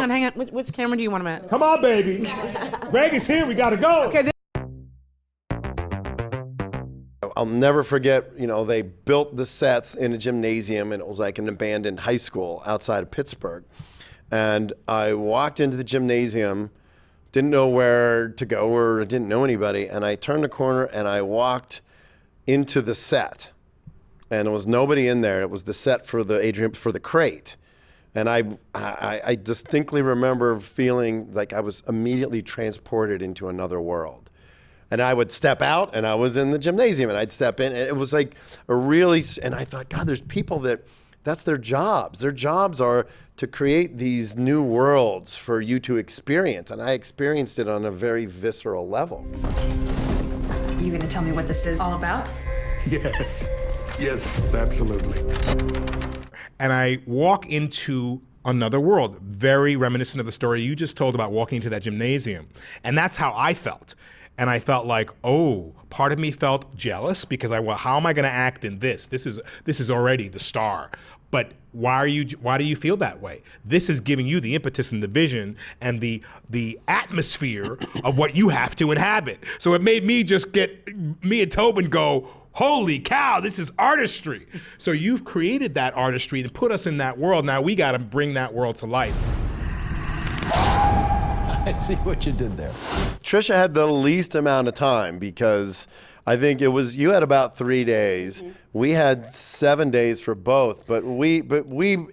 hang on. Which camera do you want him at? Come on, baby. Greg is here. We gotta go. Okay. I'll never forget, you know, they built the sets in a gymnasium, and it was like an abandoned high school outside of Pittsburgh. And I walked into the gymnasium, didn't know where to go or didn't know anybody, and I turned the corner and I walked into the set. And there was nobody in there. It was the set for the crate. And I distinctly remember feeling like I was immediately transported into another world. And I would step out, and I was in the gymnasium, and I'd step in, and it was like and I thought, God, there's people that's their jobs. Their jobs are to create these new worlds for you to experience, and I experienced it on a very visceral level. You gonna tell me what this is all about? Yes, absolutely. And I walk into another world, very reminiscent of the story you just told about walking into that gymnasium. And that's how I felt. And I felt like, oh, part of me felt jealous because how am I gonna act in this? This is already the star. But why do you feel that way? This is giving you the impetus and the vision and the atmosphere of what you have to inhabit. So it made me me and Tobin go, holy cow, this is artistry. So you've created that artistry and put us in that world. Now we gotta bring that world to life. I see what you did there. Tricia had the least amount of time because I think you had about 3 days. Mm-hmm. We had 7 days for both, but we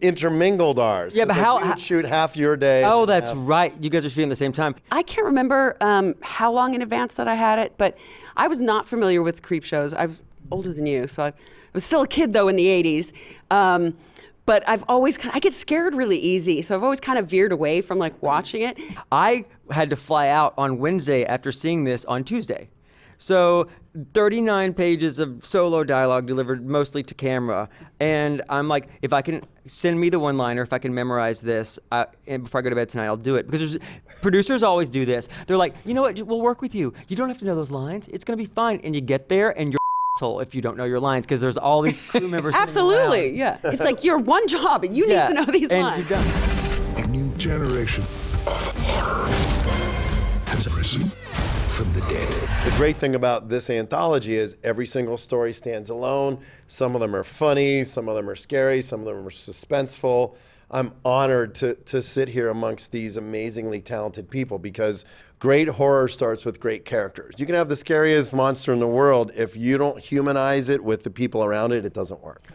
intermingled ours. Yeah, but how shoot half your day? Oh, that's right. You guys are shooting at the same time. I can't remember how long in advance that I had it, but I was not familiar with creep shows. I'm older than you, so I was still a kid though in the 80s. But I've always I get scared really easy, so I've always kind of veered away from like watching it. I had to fly out on Wednesday after seeing this on Tuesday. So 39 pages of solo dialogue delivered mostly to camera. And I'm like, if I can send me the one-liner, if I can memorize this and before I go to bed tonight, I'll do it. Because producers always do this. They're like, you know what, we'll work with you. You don't have to know those lines. It's gonna be fine. And you get there and you're if you don't know your lines, because there's all these crew members. Absolutely, yeah. It's like your one job, and you need to know these lines. You're done. A new generation of horror has risen from the dead. The great thing about this anthology is every single story stands alone. Some of them are funny, some of them are scary, some of them are suspenseful. I'm honored to sit here amongst these amazingly talented people because great horror starts with great characters. You can have the scariest monster in the world. If you don't humanize it with the people around it, it doesn't work.